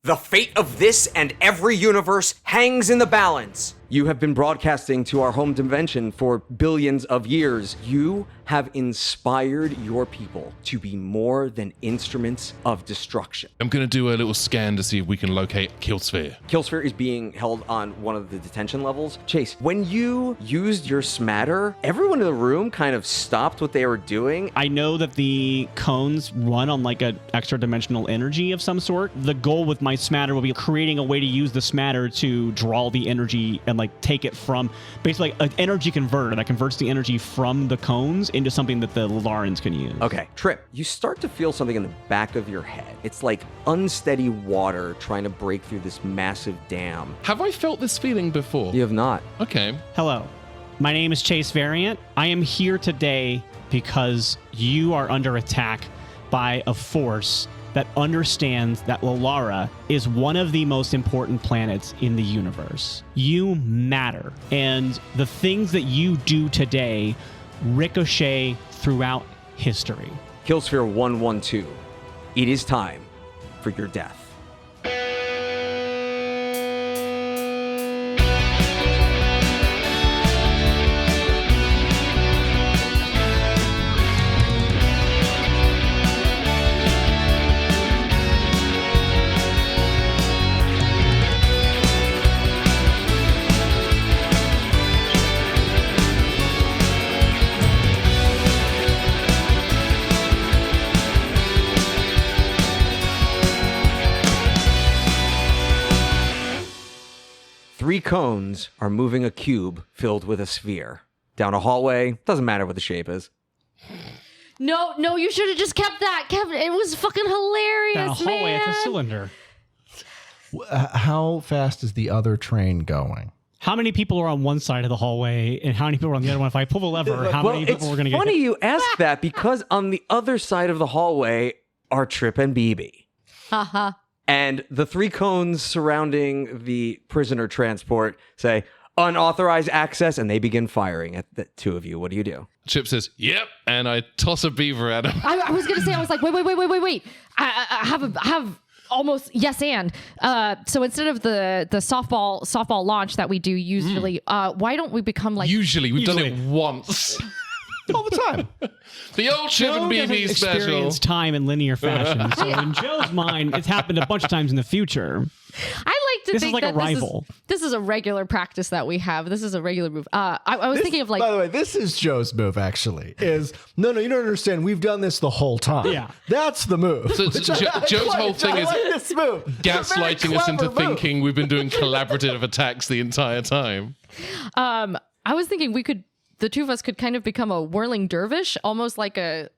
The fate of this and every universe hangs in the balance. You have been broadcasting to our home dimension for billions of years. You have inspired your people to be more than instruments of destruction. I'm going to do a little scan to see if we can locate Killsphere. Killsphere is being held on one of the detention levels. Chase, when you used your smatter, everyone in the room kind of stopped what they were doing. I know that the cones run on like an extra dimensional energy of some sort. The goal with my smatter will be creating a way to use the smatter to draw the energy and like take it from basically like an energy converter that converts the energy from the cones into something that the Larans can use. Okay, Trip, you start to feel something in the back of your head. It's like unsteady water trying to break through this massive dam. Have I felt this feeling before? You have not. Okay. Hello, my name is Chase Variant. I am here today because you are under attack by a force that understands that Lalara is one of the most important planets in the universe. You matter, and the things that you do today ricochet throughout history. Killsphere 112. It is time for your death. Three cones are moving a cube filled with a sphere. Down a hallway, doesn't matter what the shape is. No, you should have just kept that. It was fucking hilarious, Down a hallway, man. it's a cylinder. How fast is the other train going? How many people are on one side of the hallway and how many people are on the other one? If I pull the lever, how many people are going to get It's funny hit? you ask that because on the other side of the hallway are Trip and BB. Haha. And the three cones surrounding the prisoner transport say, unauthorized access, and they begin firing at the two of you. What do you do? Chip says, yep, and I toss a beaver at him. I was gonna say, I was like, wait. I have almost yes and. So instead of the softball launch that we do usually, why don't we become like Usually, we've done it once. All the time. The old Chip Joe and doesn't BB special. experience time in linear fashion. So in Joe's mind, it's happened a bunch of times in the future. I like to This is think like that a rival. This is a regular practice that we have. This is a regular move. I was thinking of like By the way, this is Joe's move, actually. No, you don't understand. We've done this the whole time. Yeah. That's the move. So Joe's whole thing is this move. gaslighting us into thinking we've been doing collaborative attacks the entire time. I was thinking the two of us could kind of become a whirling dervish, almost like a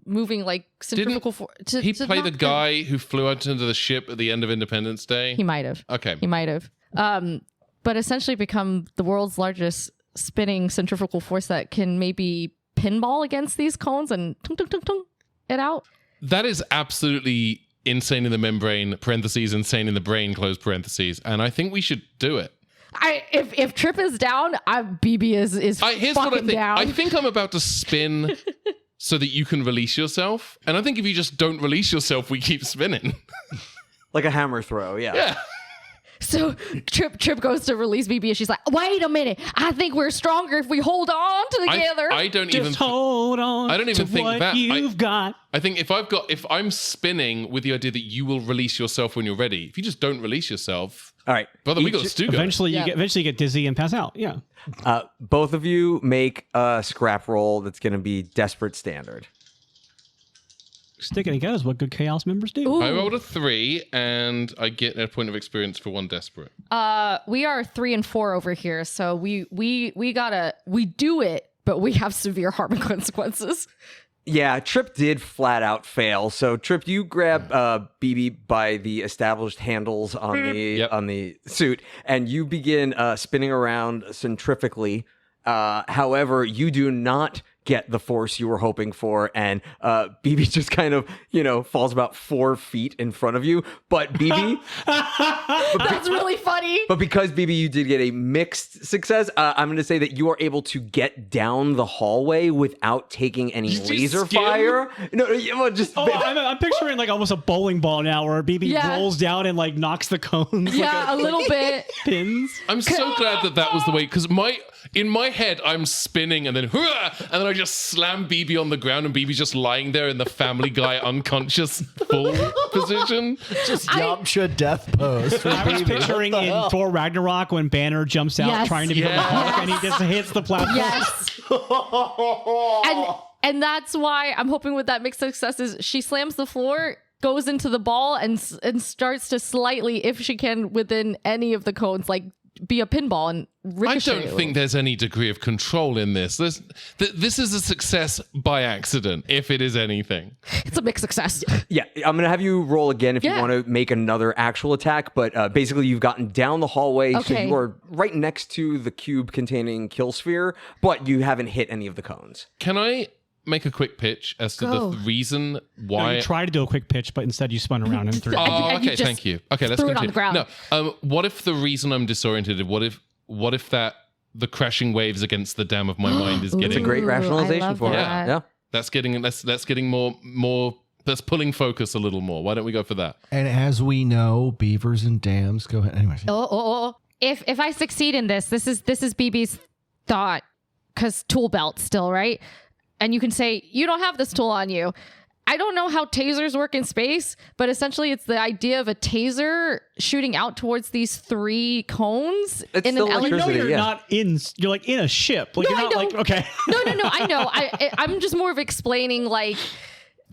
moving like centrifugal force. He played the guy who flew out into the ship at the end of Independence Day. He might have. Okay. He might have. But essentially become the world's largest spinning centrifugal force that can maybe pinball against these cones and tung, tung, tung, tung, it out. That is absolutely insane in the membrane, parentheses, insane in the brain, close parentheses. And I think we should do it. If Trip is down, BB is Here's fucking what I think. down. I think I'm about to spin so that you can release yourself. And I think if you just don't release yourself, we keep spinning. Like a hammer throw, yeah. Yeah. So Trip goes to release BB and she's like, wait a minute. I think we're stronger if we hold on together. I don't Just even hold on. I don't even to think what that. you've got. I think if I'm spinning with the idea that you will release yourself when you're ready, if you just don't release yourself, All right. brother, we got Stu going. Eventually, you get dizzy and pass out. Yeah. Both of you make a scrap roll that's going to be desperate standard. Stick it goes. What good chaos members do. Ooh. I rolled a 3 and I get a point of experience for one desperate. We are 3 and 4 over here, so we do it, but we have severe harm and consequences. Yeah, Trip did flat out fail. So Trip, you grab BB by the established handles on the suit, and you begin spinning around centrifugally. However, you do not get the force you were hoping for, and BB just kind of, falls about 4 feet in front of you. But BB, That's really funny. but because BB, you did get a mixed success, I'm going to say that you are able to get down the hallway without taking any Did you laser skim? fire. No, well, just I'm picturing like almost a bowling ball now, where BB Yeah. rolls down and like knocks the cones. Yeah, a little bit. Pins. I'm so glad that was the way, because in my head I'm spinning and then I just slam BB on the ground and BB's just lying there in the Family Guy unconscious full position. Just Yamcha death pose. For I was BB. picturing What the in hell? Thor Ragnarok when Banner jumps out Yes. trying to become the Hulk and he just hits the platform. Yes. and that's why I'm hoping with that mixed success is she slams the floor, goes into the ball, and starts to slightly, if she can, within any of the cones, like be a pinball and I ricochet. don't think there's any degree of control in this. This is a success by accident, if it is anything. It's a mixed success. Yeah, I'm going to have you roll again if you Yeah. want to make another actual attack, but basically you've gotten down the hallway, so Okay. you are right next to the cube containing Killsphere, but you haven't hit any of the cones. Can I make a quick pitch as to Go. the reason No, why... you tried to do a quick pitch, but instead you spun around and threw. Oh, And you okay, just thank you. Okay, let's threw it on continue. the ground. No, what if the reason I'm disoriented? What if that the crashing waves against the dam of my mind is Ooh. getting It's a great Ooh, rationalization I love for that. it. Yeah. that's getting more that's pulling focus a little more. Why don't we go for that? And as we know, beavers and dams. Go ahead. Anyways. Oh. If I succeed in this is BB's thought, because tool belt still, right? And you can say, you don't have this tool on you. I don't know how tasers work in space, but essentially it's the idea of a taser shooting out towards these 3 cones It's in still an You electricity. know elevator. you're yeah. not in. You're like in a ship. Like No, you're not I like know. okay. No, I know. I'm just more of explaining like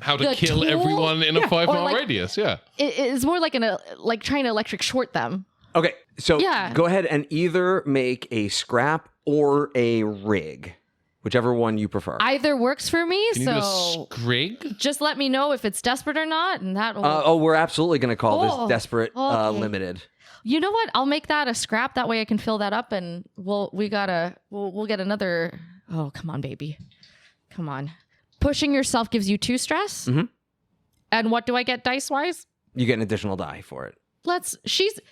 How to The kill tool? everyone in a 5 or mile like- radius? Yeah. it's more like trying to electric short them. Okay, so Yeah. go ahead and either make a scrap or a rig, whichever one you prefer. Either works for me, Can you do a so scrig? just let me know if it's desperate or not, and that will. We're absolutely going to call Oh, this Desperate okay. Limited. You know what? I'll make that a scrap. That way I can fill that up, and we'll get another. Oh, come on, baby, come on. Pushing yourself gives you 2 stress. Mhm. And what do I get dice wise? You get an additional die for it.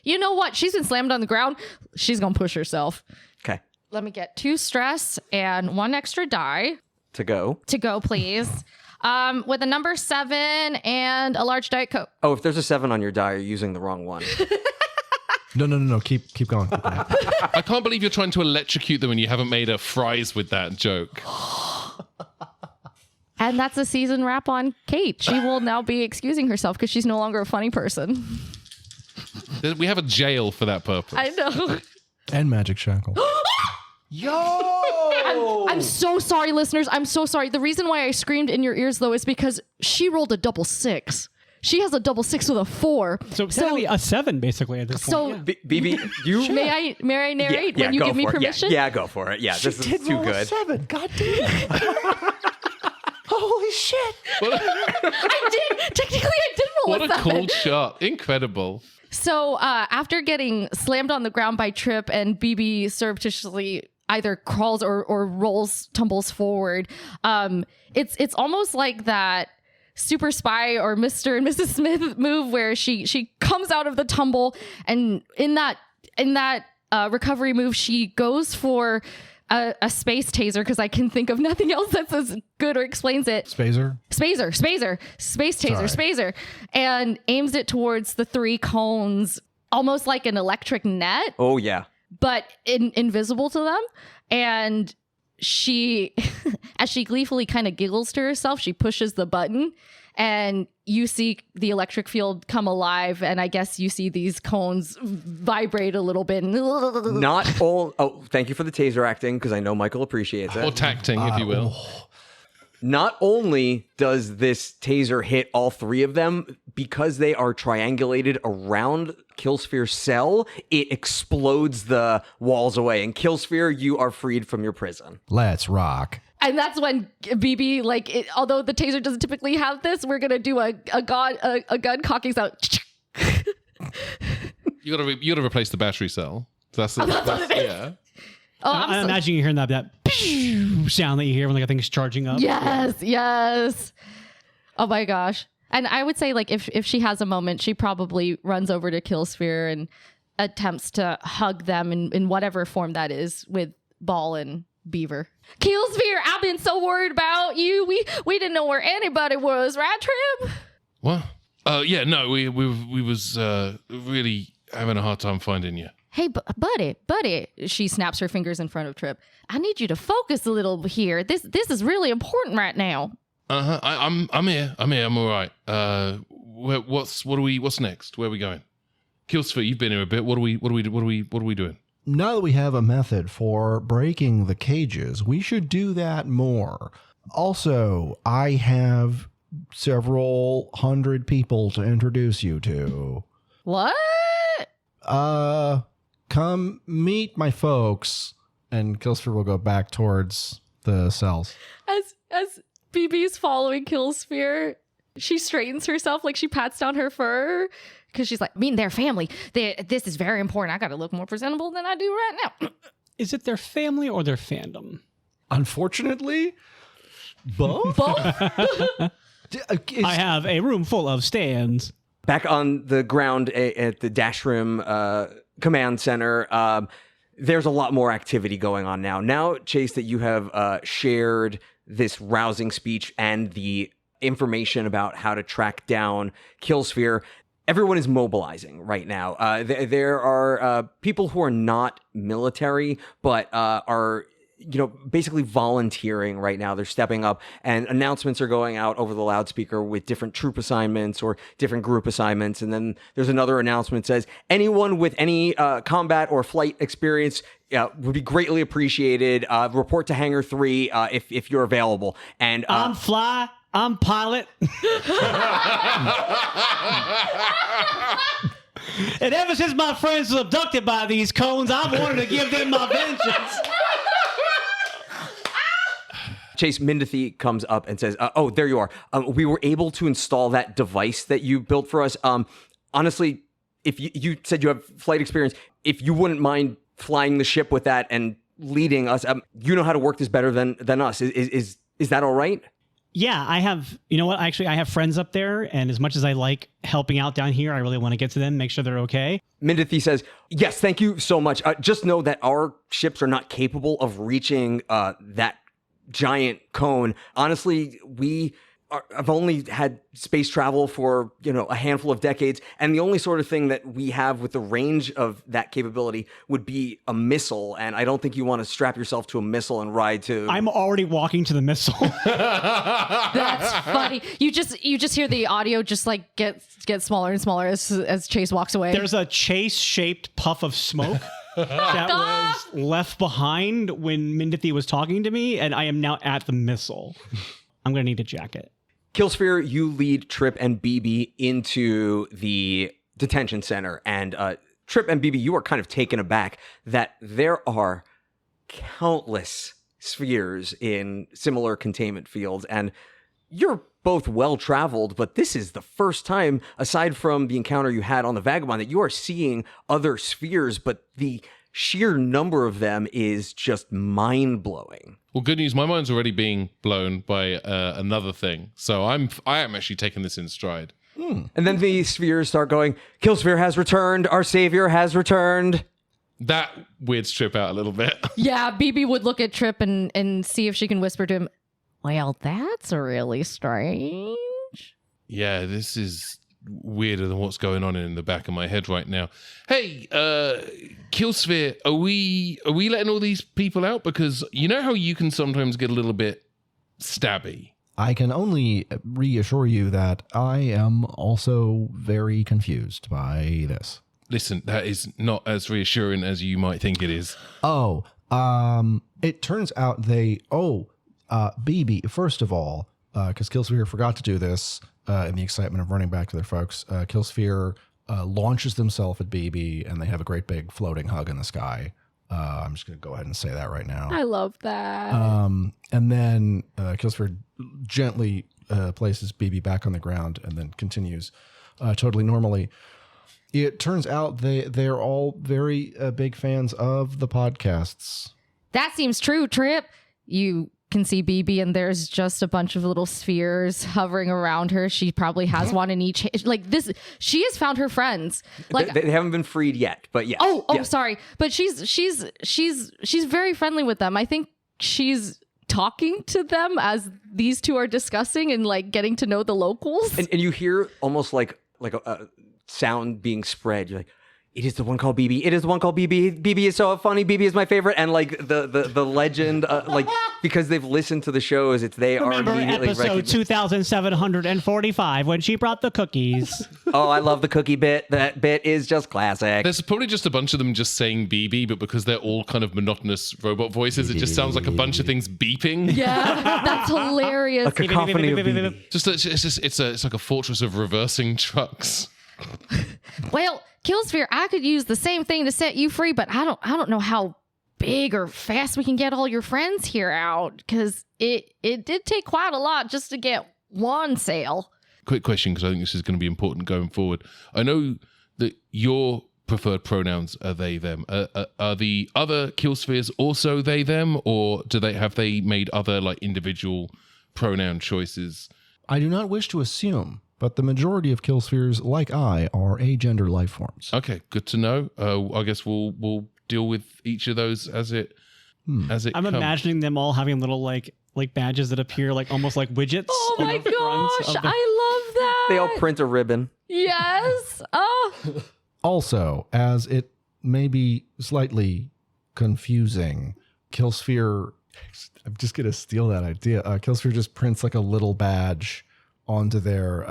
You know what? She's been slammed on the ground. She's gonna push herself. Okay, Let me get 2 stress and 1 extra die to go. to go, please. With a number 7 and a large Diet Coke. Oh, if there's a 7 on your die, you're using the wrong one. No. Keep going. Keep going. I can't believe you're trying to electrocute them and you haven't made a fries with that joke. And that's a season wrap on Kate. She will now be excusing herself because she's no longer a funny person. We have a jail for that purpose. I know. And magic shackle. I'm so sorry, listeners. I'm so sorry. The reason why I screamed in your ears, though, is because she rolled a double 6. She has a double 6 with a 4. So technically a 7 basically at this So point. BB, you... may I narrate yeah, when you go give me for it. permission? Yeah, go for it. Yeah, this is Did too roll a good. 7. God damn it. Holy shit. I did. Technically, I did roll What a a 7. cool shot. Incredible. So after getting slammed on the ground by Trip and BB surreptitiously either crawls or tumbles forward, it's almost like that Super Spy or Mr. and Mrs. Smith move where she comes out of the tumble, and in that recovery move she goes for a space taser, because I can think of nothing else that's as good or explains it. Spazer. Space taser, spacer, and aims it towards the 3 cones, almost like an electric net, Oh, yeah. but invisible to them. And she, as she gleefully kind of giggles to herself, she pushes the button, and you see the electric field come alive, and I guess you see these cones vibrate a little bit. Not all... Oh, thank you for the taser acting, because I know Michael appreciates it. Or tacting, if you will. Not only does this taser hit all 3 of them, because they are triangulated around Killsphere's cell, it explodes the walls away. And Killsphere, you are freed from your prison. Let's rock. And that's when BB, although the taser doesn't typically have this, we're gonna do a gun cockings out. You gotta replace the battery cell. That's what it is. yeah. Oh, I'm I'm so- imagining you hearing that sound that you hear when like a thing's charging up. Yes. Oh my gosh. And I would say like if she has a moment, she probably runs over to Killsphere and attempts to hug them in whatever form that is with Ball and Beaver. Killsphere, I've been so worried about you. We didn't know where anybody was, right, Trip? What? Yeah, no, we was really having a hard time finding you. Hey, buddy. She snaps her fingers in front of Trip. I need you to focus a little here. This is really important right now. I'm here. I'm all right. What's next? Where are we going? Killsphere, you've been here a bit. What are we doing? Now that we have a method for breaking the cages, we should do that more. Also, I have several hundred people to introduce you to. What? Come meet my folks. And Killsphere will go back towards the cells. As BB's following Killsphere, she straightens herself, like she pats down her fur, because she's like, meeting their family. This is very important. I got to look more presentable than I do right now. Is it their family or their fandom? Unfortunately, both. I have a room full of stands. Back on the ground at the Dashrim command center, there's a lot more activity going on now. Now, Chase, that you have shared this rousing speech and the information about how to track down Killsphere, everyone is mobilizing right now. There are people who are not military, but are basically volunteering right now. They're stepping up, and announcements are going out over the loudspeaker with different troop assignments or different group assignments. And then there's another announcement that says anyone with any combat or flight experience would be greatly appreciated. Report to Hangar 3 if you're available. And I'm fly. I'm pilot. And ever since my friends was abducted by these cones, I've wanted to give them my vengeance. Chase, Mindathy comes up and says, oh, there you are. We were able to install that device that you built for us. Honestly, if you said you have flight experience, if you wouldn't mind flying the ship with that and leading us, you know how to work this better than us. Is that all right? Yeah, I have, you know what? Actually, I have friends up there, and as much as I like helping out down here, I really want to get to them, make sure they're okay. Mindathy says, yes, thank you so much. Just know that our ships are not capable of reaching that giant cone. Honestly, I've only had space travel for, a handful of decades, and the only sort of thing that we have with the range of that capability would be a missile, and I don't think you want to strap yourself to a missile and ride to... I'm already walking to the missile. That's funny. You just hear the audio just like get smaller and smaller as Chase walks away. There's a Chase-shaped puff of smoke that was left behind when Mindathy was talking to me, and I am now at the missile. I'm going to need a jacket. Killsphere, you lead Trip and BB into the detention center. And Trip and BB, you are kind of taken aback that there are countless spheres in similar containment fields. And you're both well-traveled, but this is the first time, aside from the encounter you had on the Vagabond, that you are seeing other spheres, but the sheer number of them is just mind-blowing. Well, good news. My mind's already being blown by another thing. So I am actually taking this in stride. And then the spheres start going, Killsphere has returned. Our savior has returned. That weirds Trip out a little bit. Yeah, BB would look at Trip and see if she can whisper to him, well, that's really strange. Yeah, this is weirder than what's going on in the back of my head right now. Hey, Killsphere, are we letting all these people out? Because you know how you can sometimes get a little bit stabby. I can only reassure you that I am also very confused by this. Listen, that is not as reassuring as you might think it is. Oh, it turns out BB, first of all, because Killsphere forgot to do this in the excitement of running back to their folks, Killsphere launches themselves at BB, and they have a great big floating hug in the sky. I'm just going to go ahead and say that right now. I love that. And then Killsphere gently places BB back on the ground and then continues totally normally. It turns out they're all very big fans of the podcasts. That seems true, Trip. You can see BB, and there's just a bunch of little spheres hovering around her. She probably has one in each. Like this, she has found her friends. Like They haven't been freed yet, but yes. Oh, yes. sorry, but she's very friendly with them. I think she's talking to them as these two are discussing and like getting to know the locals. And you hear almost like a sound being spread. You're like, it is the one called BB. It is the one called BB. BB is so funny. BB is my favorite. And like the legend, like because they've listened to the shows, they Remember are immediately episode recognized. 2745 when she brought the cookies. Oh, I love the cookie bit. That bit is just classic. There's probably just a bunch of them just saying BB, but because they're all kind of monotonous robot voices, it just sounds like a bunch of things beeping. Yeah, that's hilarious. A cacophony of BB. It's like a fortress of reversing trucks. Well, Killsphere, I could use the same thing to set you free, but I don't know how big or fast we can get all your friends here out, because it did take quite a lot just to get one sale. Quick question, because I think this is going to be important going forward. I know that your preferred pronouns are they, them. Are the other Killspheres also they, them, or do they made other like individual pronoun choices? I do not wish to assume, but the majority of Killspheres, like I, are agender life forms. Okay, good to know. I guess we'll deal with each of those as it I'm comes. imagining them all having little like bages that appear like almost like widgets. Oh on my the fronts gosh, of the- I love that. They all print a ribbon. Yes. Oh. Also, as it may be slightly confusing, Killsphere, I'm just going to steal that idea. Killsphere just prints like a little badge onto their,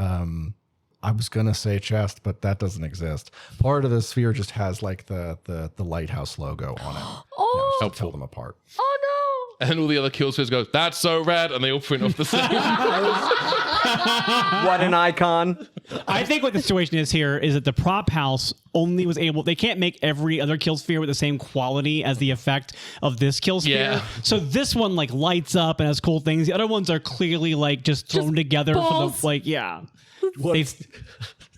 I was going to say chest, but that doesn't exist. Part of the sphere just has like the lighthouse logo on it. Oh. Just to tell them apart. Oh And all the other Killspheres go, that's so rad, and they all print off the same. What an icon. I think what the situation is here is that the prop house only was able, they can't make every other Killsphere with the same quality as the effect of this Killsphere. Yeah. So this one like lights up and has cool things. The other ones are clearly like just thrown together balls. for the, like, yeah.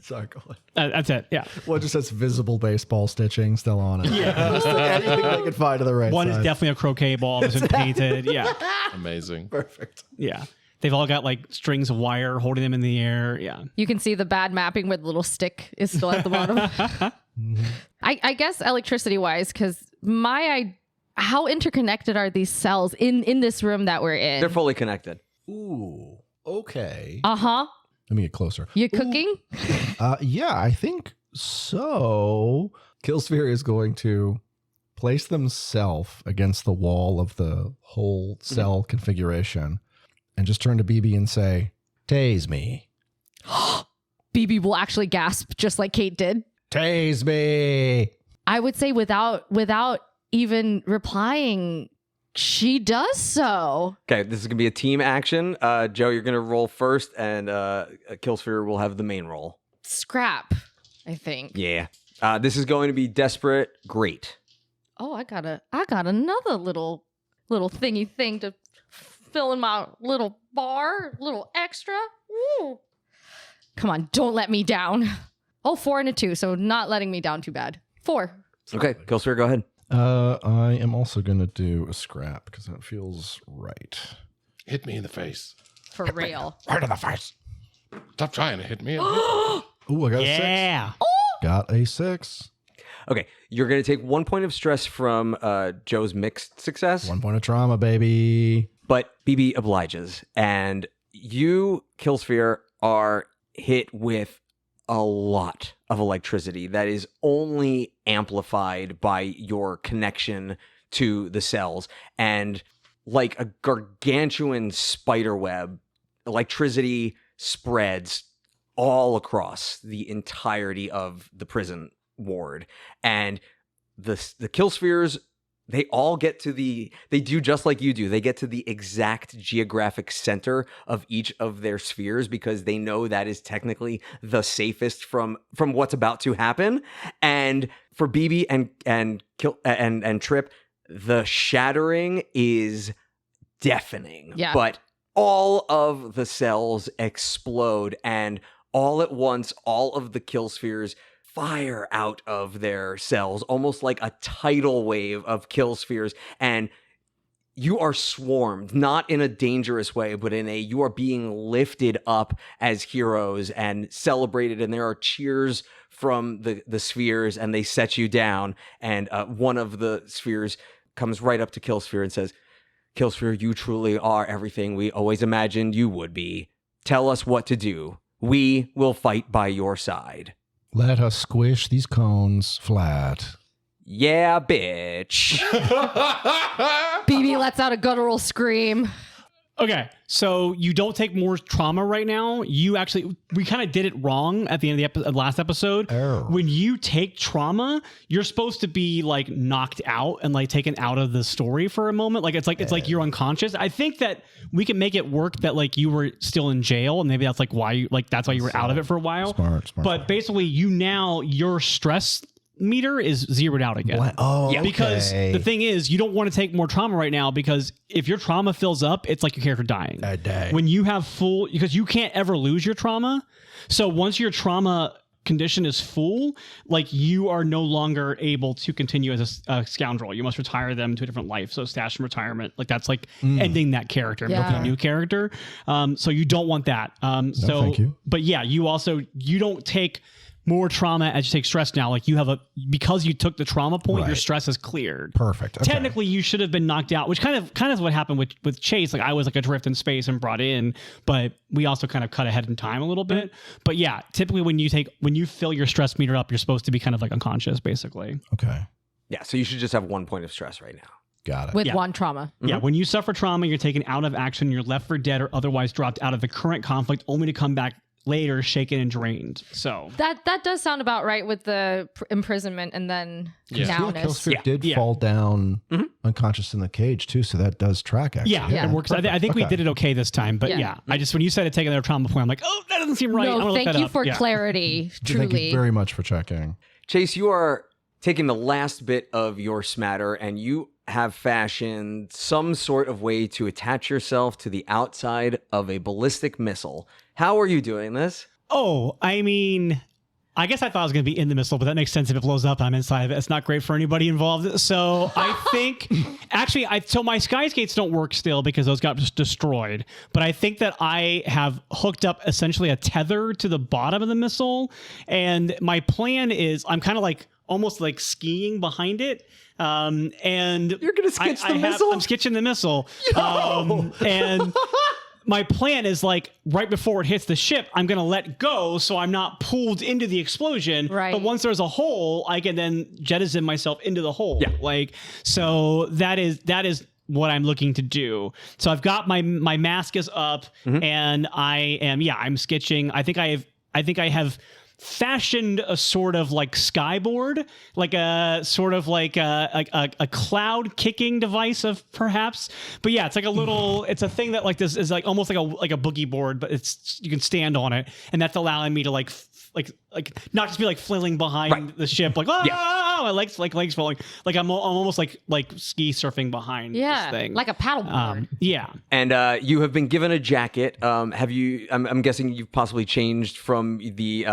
Sorry, go on. That's it. Yeah. One just has visible baseball stitching still on it. Yeah. Just anything they could find to the right One size. is definitely a croquet ball that's been painted. Yeah. Amazing. Perfect. Yeah. They've all got like strings of wire holding them in the air. Yeah. You can see the bad mapping where the little stick is still at the bottom. I guess electricity wise, because how interconnected are these cells in this room that we're in? They're fully connected. Ooh. Okay. Uh-huh. Let me get closer. You cooking? Yeah, I think so. Killsphere is going to place themselves against the wall of the whole cell configuration and just turn to BB and say, "Tase me. BB will actually gasp just like Kate did. Tase me." I would say without even replying, she does so. Okay, this is going to be a team action. Joe, you're going to roll first, and Killsphere will have the main roll. Scrap, I think. Yeah. This is going to be desperate. Great. Oh, I got another little thingy thing to fill in my little bar, little extra. Woo. Come on, don't let me down. Oh, 4 and a 2, so not letting me down too bad. 4. Okay, Killsphere, go ahead. I am also going to do a scrap because that feels right. Hit me in the face. For real. Right in the face. Stop trying to hit me. Ooh, I got a 6. Yeah. Got a 6. Okay, you're going to take 1 point of stress from Joe's mixed success, 1 point of trauma, baby. but BB obliges, and you, Killsphere, are hit with a lot of electricity that is only amplified by your connection to the cells. And like a gargantuan spider web, electricity spreads all across the entirety of the prison ward. And the Killspheres, they all get to they do just like you do. They get to the exact geographic center of each of their spheres because they know that is technically the safest from what's about to happen. And for BB and Trip, the shattering is deafening. Yeah. But all of the cells explode, and all at once, all of the Killspheres fire out of their cells, almost like a tidal wave of Killspheres. And you are swarmed, not in a dangerous way, but in a you are being lifted up as heroes and celebrated, and there are cheers from the spheres, and they set you down, and one of the spheres comes right up to Killsphere and says, Killsphere, you truly are everything we always imagined you would be. Tell us what to do. We will fight by your side. Let us squish these cones flat. Yeah, bitch. BB lets out a guttural scream. Okay, so you don't take more trauma right now. We kind of did it wrong at the end of the last episode. Oh. When you take trauma, you're supposed to be like knocked out and like taken out of the story for a moment. Like it's like you're unconscious. I think that we can make it work that like you were still in jail, and maybe that's like why you were out of it for a while. Smart. But basically, your stress meter is zeroed out again. Oh, Yeah, Because the thing is, you don't want to take more trauma right now, because if your trauma fills up, it's like your character dying. I die. When you have because you can't ever lose your trauma. So once your trauma condition is full, like you are no longer able to continue as a scoundrel. You must retire them to a different life. So stash and retirement, like that's like ending that character and building a new character. So you don't want that. thank you. But yeah, you don't take more trauma as you take stress now. Like because you took the trauma point, your Right. stress is cleared. Perfect. Okay. Technically, you should have been knocked out, which kind of what happened with Chase. Like I was like adrift in space and brought in, but we also kind of cut ahead in time a little bit. But yeah, typically when you fill your stress meter up, you're supposed to be kind of like unconscious, basically. Okay. Yeah, so you should just have 1 point of stress right now. Got it. With Yeah. one trauma. Yeah, when you suffer trauma, you're taken out of action, you're left for dead or otherwise dropped out of the current conflict, only to come back later shaken and drained. So That does sound about right with the imprisonment and then nowness. Killsphere did fall down unconscious in the cage too, so that does track actually. yeah, it works. I think we Okay. did it okay this time, but yeah, I just when you said it taking their trauma point, I'm like, oh, that doesn't seem right. I'm No, gonna look thank that you up. for Yeah. clarity. Thank Truly. you very much for checking. Chase, you are taking the last bit of your smatter, and you have fashioned some sort of way to attach yourself to the outside of a ballistic missile. How are you doing this? Oh, I mean, I guess I thought I was going to be in the missile, but that makes sense if it blows up. I'm inside of it. It's not great for anybody involved. So I think, actually, so my sky skates don't work still because those got just destroyed. But I think that I have hooked up essentially a tether to the bottom of the missile. And my plan is I'm kind of like almost like skiing behind it. And You're gonna sketch the missile? I'm sketching the missile. And my plan is like right before it hits the ship, I'm going to let go so I'm not pulled into the explosion. Right. But once there's a hole, I can then jettison myself into the hole. Yeah. Like, so that is what I'm looking to do. So I've got my mask is up and I'm sketching. I think I have fashioned a sort of like skyboard, like a sort of like a cloud kicking device of perhaps. But yeah, it's like a little, it's a thing that like this is like almost like a boogie board, but you can stand on it, and that's allowing me to like not just be like flailing behind the ship, like my legs falling, like I'm almost like ski surfing behind this thing, like a paddleboard. yeah. And you have been given a jacket. Have you? I'm guessing you've possibly changed from the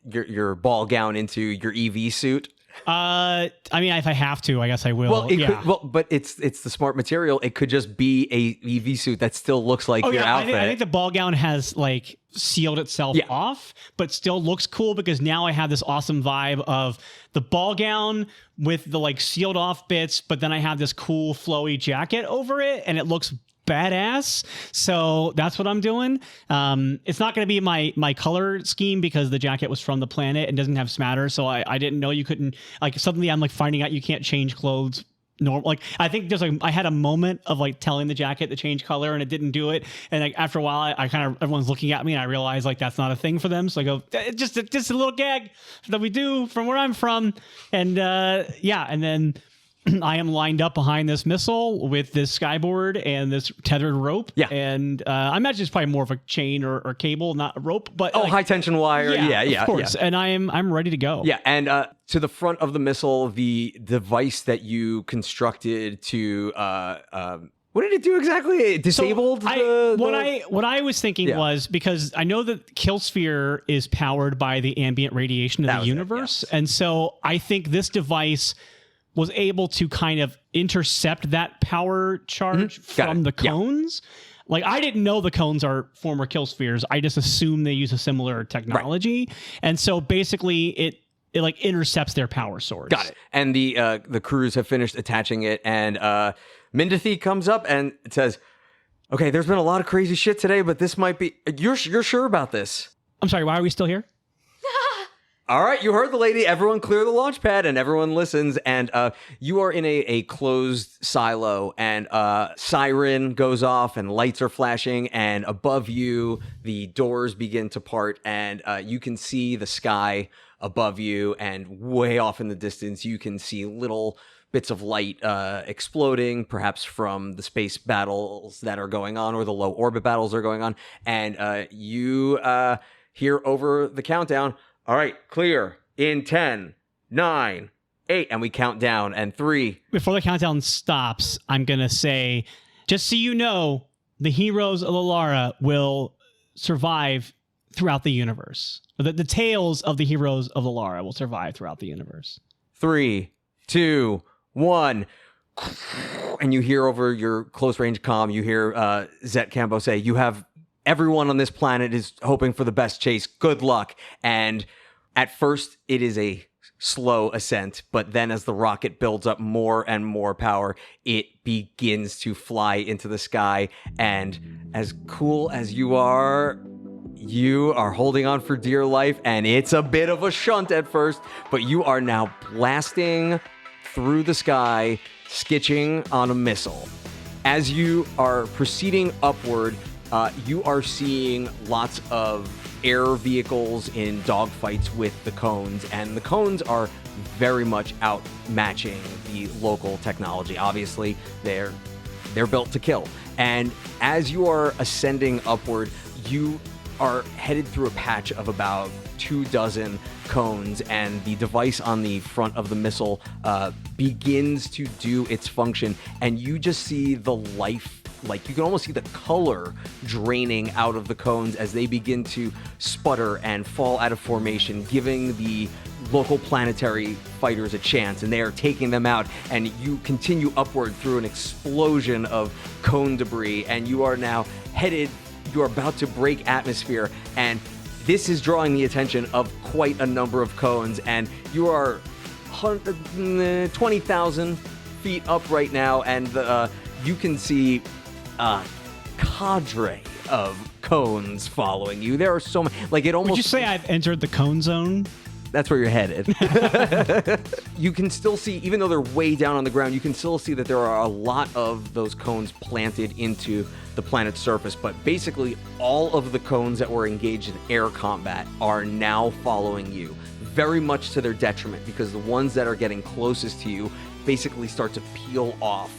your ball gown into your EV suit. I mean, if I have to, I guess I will. Well, but it's the smart material. It could just be a EV suit that still looks like your outfit. I think the ball gown has like sealed itself off, but still looks cool because now I have this awesome vibe of the ball gown with the like sealed off bits, but then I have this cool flowy jacket over it, and it looks badass. So that's what I'm doing. It's not going to be my color scheme because the jacket was from the planet and doesn't have smatter. So I didn't know you couldn't, like, suddenly I'm like finding out you can't change clothes normal. Like, I think I had a moment of like telling the jacket to change color and it didn't do it. And like after a while, I kind of, everyone's looking at me and I realize like that's not a thing for them. So I go, it's just a little gag that we do from where I'm from. And and then I am lined up behind this missile with this skyboard and this tethered rope. Yeah. And I imagine it's probably more of a chain or cable, not a rope. But high tension wire. Yeah, of course. Yeah. And I'm ready to go. Yeah, and to the front of the missile, the device that you constructed to what did it do exactly? It disabled what I was thinking was, because I know that Killsphere is powered by the ambient radiation of the universe, and so I think this device was able to kind of intercept that power charge from the cones. Like, I didn't know the cones are former Killspheres. I just assume they use a similar technology. And so basically it like intercepts their power source. Got it. And the crews have finished attaching it, and Mindathi comes up and it says, okay, there's been a lot of crazy shit today, but this might be... You're sure about this? I'm sorry, why are we still here? All right, you heard the lady. Everyone clear the launch pad, and everyone listens. And you are in a closed silo, and siren goes off, and lights are flashing. And above you, the doors begin to part, and you can see the sky above you. And way off in the distance, you can see little bits of light exploding, perhaps from the space battles that are going on, or the low orbit battles that are going on. And you hear over the countdown, all right, clear in 10, 9, 8, and we count down, and 3. Before the countdown stops, I'm going to say, just so you know, the heroes of Lalara will survive throughout the universe. The tales of the heroes of Lalara will survive throughout the universe. 3, 2, 1. And you hear over your close range comm, you hear Zet Cambo say, you have... Everyone on this planet is hoping for the best, Chase. Good luck. And at first, it is a slow ascent, but then as the rocket builds up more and more power, it begins to fly into the sky. And as cool as you are holding on for dear life, and it's a bit of a shunt at first, but you are now blasting through the sky, skitching on a missile. As you are proceeding upward, you are seeing lots of air vehicles in dogfights with the cones, and the cones are very much outmatching the local technology. Obviously, they're built to kill. And as you are ascending upward, you are headed through a patch of about 24 cones, and the device on the front of the missile begins to do its function, and you just see the life. Like, you can almost see the color draining out of the cones as they begin to sputter and fall out of formation, giving the local planetary fighters a chance, and they are taking them out, and you continue upward through an explosion of cone debris, and you are now you are about to break atmosphere, and this is drawing the attention of quite a number of cones, and you are 20,000 feet up right now, and you can see a cadre of cones following you. There are so many. Like, it almost... Would you say I've entered the cone zone? That's where you're headed. You can still see, even though they're way down on the ground, you can still see that there are a lot of those cones planted into the planet's surface. But basically, all of the cones that were engaged in air combat are now following you, very much to their detriment, because the ones that are getting closest to you basically start to peel off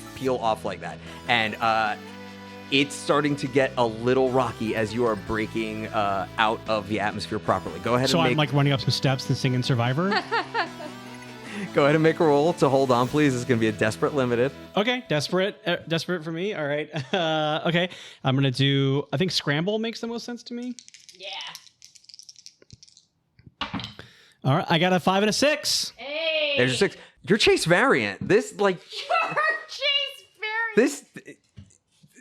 like that. And it's starting to get a little rocky as you are breaking out of the atmosphere properly. Go ahead so and I'm like running up some steps and singing Survivor? Go ahead and make a roll to hold on, please. It's going to be a desperate limited. Okay, desperate for me. All right. Okay, I'm going to do, I think Scramble makes the most sense to me. Yeah. All right, I got a 5 and a 6. Hey. There's your 6. Your Chase variant. This, like... Your Chase variant.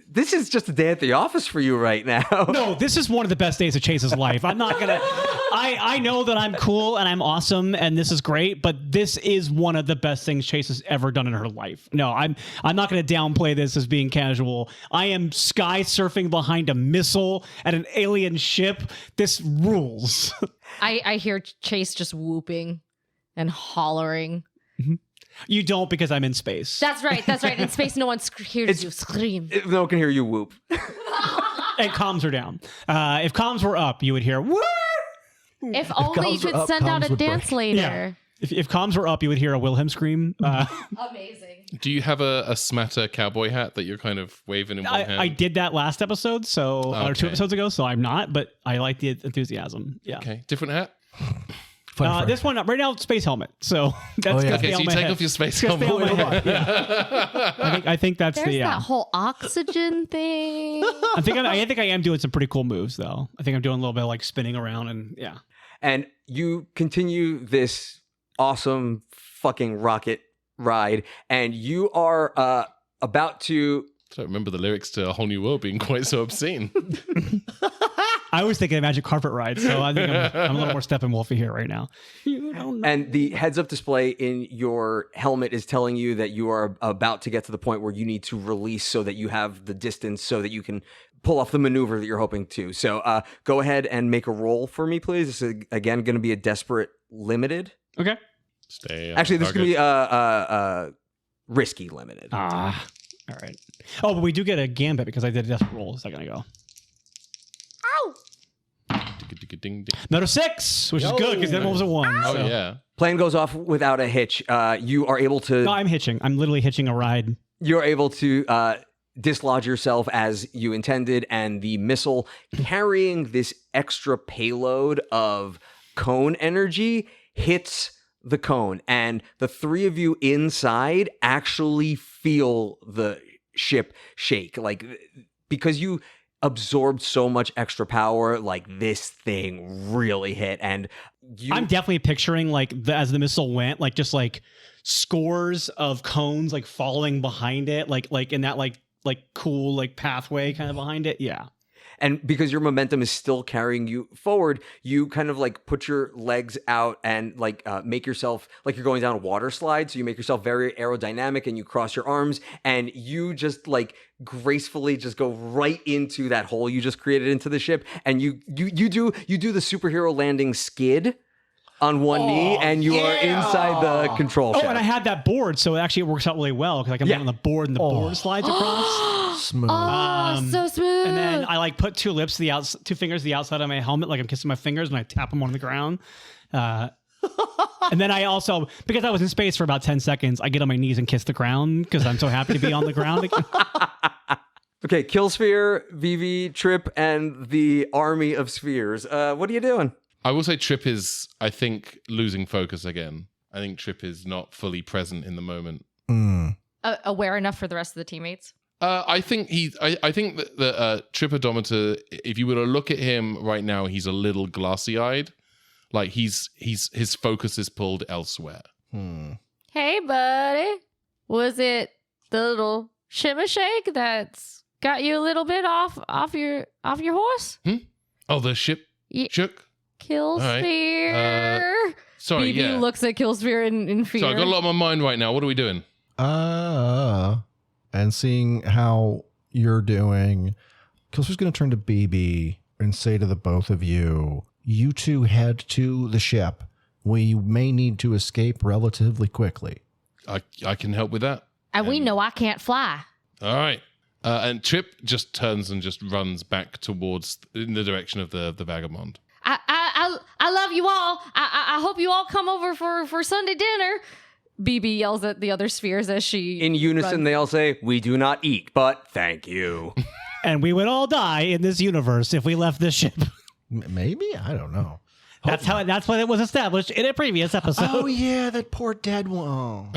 This is just a day at the office for you right now. No, this is one of the best days of Chase's life. I'm not gonna. I know that I'm cool and I'm awesome and this is great, but this is one of the best things Chase has ever done in her life. No, I'm not gonna downplay this as being casual. I am sky surfing behind a missile at an alien ship. This rules. I hear Chase just whooping and hollering. Mm-hmm. You don't, because I'm in space. That's right. In space, no one hears you scream. No one can hear you whoop. And comms are down. If comms were up, you would hear woo. If only you could send out a dance later. Yeah. If comms were up, you would hear a Wilhelm scream. Amazing. Do you have a smatter cowboy hat that you're kind of waving in one hand? I did that last episode, or 2 episodes ago, so I'm not, but I like the enthusiasm. Yeah. Okay. Different hat? This one right now, space helmet. So that's okay. So you take off your space helmet. Yeah. I think that's There's that whole oxygen thing. I think I am doing some pretty cool moves though. I think I'm doing a little bit of like spinning around and yeah. And you continue this awesome fucking rocket ride, and you are about to. I don't remember the lyrics to A Whole New World being quite so obscene. I was thinking of Magic Carpet Ride, so I think I'm a little more Steppenwolfy here right now. You don't know. And the heads-up display in your helmet is telling you that you are about to get to the point where you need to release so that you have the distance so that you can pull off the maneuver that you're hoping to. So go ahead and make a roll for me, please. This is, again, going to be a desperate limited. Okay. Stay. Actually, this is going to be a risky limited. All right. Oh, but we do get a gambit because I did a desperate roll a second ago. Another 6, which is good because that was a 1. Oh, so. yeah. Plan goes off without a hitch. You are able to... No, I'm hitching. I'm literally hitching a ride. You're able to dislodge yourself as you intended, and the missile carrying this extra payload of cone energy hits the cone, and the three of you inside actually feel the ship shake. Like, because you absorbed so much extra power, like this thing really hit, and I'm definitely picturing like as the missile went, like just like scores of cones like falling behind it, like in that like cool like pathway kind of behind it. Yeah. And because your momentum is still carrying you forward, you kind of like put your legs out and like make yourself like you're going down a water slide. So you make yourself very aerodynamic and you cross your arms and you just like gracefully just go right into that hole you just created into the ship. And you do the superhero landing skid on one knee, and you are inside the control shaft. Oh, and I had that board, so actually it works out really well because I can land on the board and the board slides across. Smooth. So smooth. And then I like put two fingers to the outside of my helmet, like I'm kissing my fingers, and I tap them on the ground. And then I also, because I was in space for about 10 seconds, I get on my knees and kiss the ground because I'm so happy to be on the ground again. Okay, Killsphere, Vivi, Trip, and the army of spheres. What are you doing? I will say Trip is, I think, losing focus again. I think Trip is not fully present in the moment. Aware enough for the rest of the teammates? I think I think that the Trip odometer, if you were to look at him right now, he's a little glassy-eyed. Like his focus is pulled elsewhere. Hey, buddy. Was it the little shimmer shake that's got you a little bit off your horse? Oh, the ship shook? Killsphere. Sorry, BB looks at Killsphere in fear. So I got a lot on my mind right now. What are we doing? And seeing how you're doing, Killsphere's going to turn to BB and say to the both of you, you two head to the ship. We may need to escape relatively quickly. I can help with that. And we know I can't fly. All right. And Trip just turns and just runs back towards in the direction of the vagabond. I love you all. I hope you all come over for Sunday dinner. BB yells at the other spheres as she... In unison, they all say, "We do not eat, but thank you." And we would all die in this universe if we left this ship. Maybe? I don't know. That's what it was established in a previous episode. Oh, yeah, that poor dead one.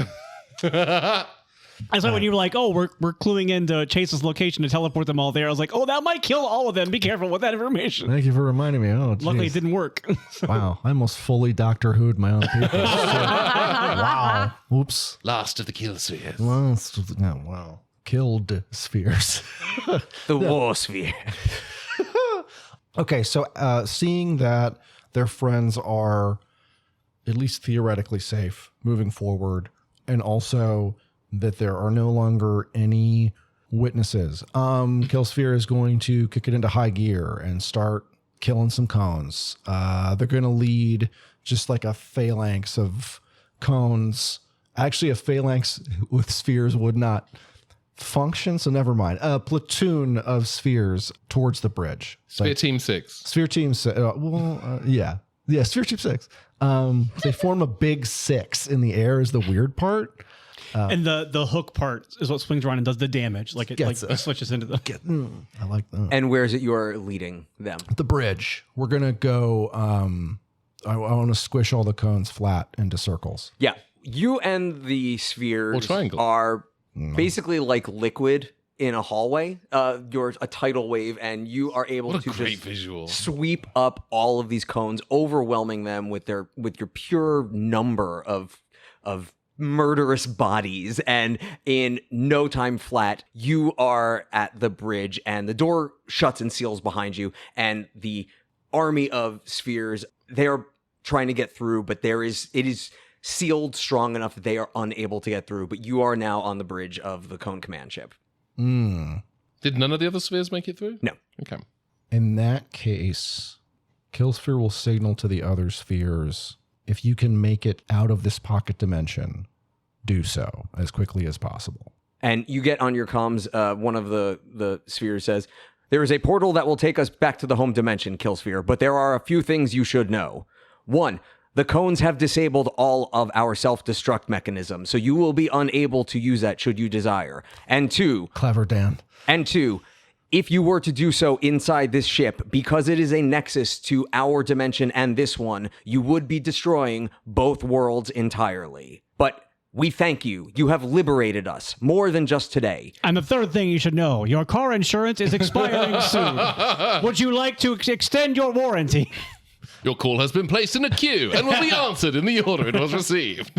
That's why when you were like, oh, we're cluing into Chase's location to teleport them all there, I was like, oh, that might kill all of them. Be careful with that information. Thank you for reminding me. Oh, geez. Luckily, it didn't work. Wow, I almost fully Doctor Who'd my own people. Wow. Oops. Last of the Killspheres. Wow. Killed spheres. The war sphere. Okay, so seeing that their friends are at least theoretically safe moving forward, and also that there are no longer any witnesses, Killsphere is going to kick it into high gear and start killing some cones. They're going to lead just like a phalanx of cones. Actually, a phalanx with spheres would not function, so never mind. A platoon of spheres towards the bridge. Sphere Team 6. Sphere Team 6. Yeah, Sphere Team 6. They form a big 6 in the air is the weird part. And the hook part is what swings around and does the damage. Like it switches into the... I like that. And where is it you're leading them? The bridge. We're going to go... I want to squish all the cones flat into circles. Yeah. You and the spheres triangle. are basically like liquid in a hallway. You're a tidal wave, and you are able What a to great just visual. sweep up all of these cones, overwhelming them with your pure number of murderous bodies, and in no time flat, you are at the bridge, and the door shuts and seals behind you, and the army of spheres, they are trying to get through, but it is sealed strong enough that they are unable to get through, but you are now on the bridge of the Cone command ship. Did none of the other spheres make it through? No. Okay. In that case, Killsphere will signal to the other spheres, if you can make it out of this pocket dimension, do so as quickly as possible. And you get on your comms, one of the spheres says, there is a portal that will take us back to the home dimension, Killsphere, but there are a few things you should know. 1, the cones have disabled all of our self-destruct mechanisms, so you will be unable to use that should you desire. And 2, Clever, Dan. And 2, if you were to do so inside this ship, because it is a nexus to our dimension and this one, you would be destroying both worlds entirely. But we thank you. You have liberated us, more than just today. And the third thing you should know, your car insurance is expiring soon. Would you like to extend your warranty? Your call has been placed in a queue and will be answered in the order it was received.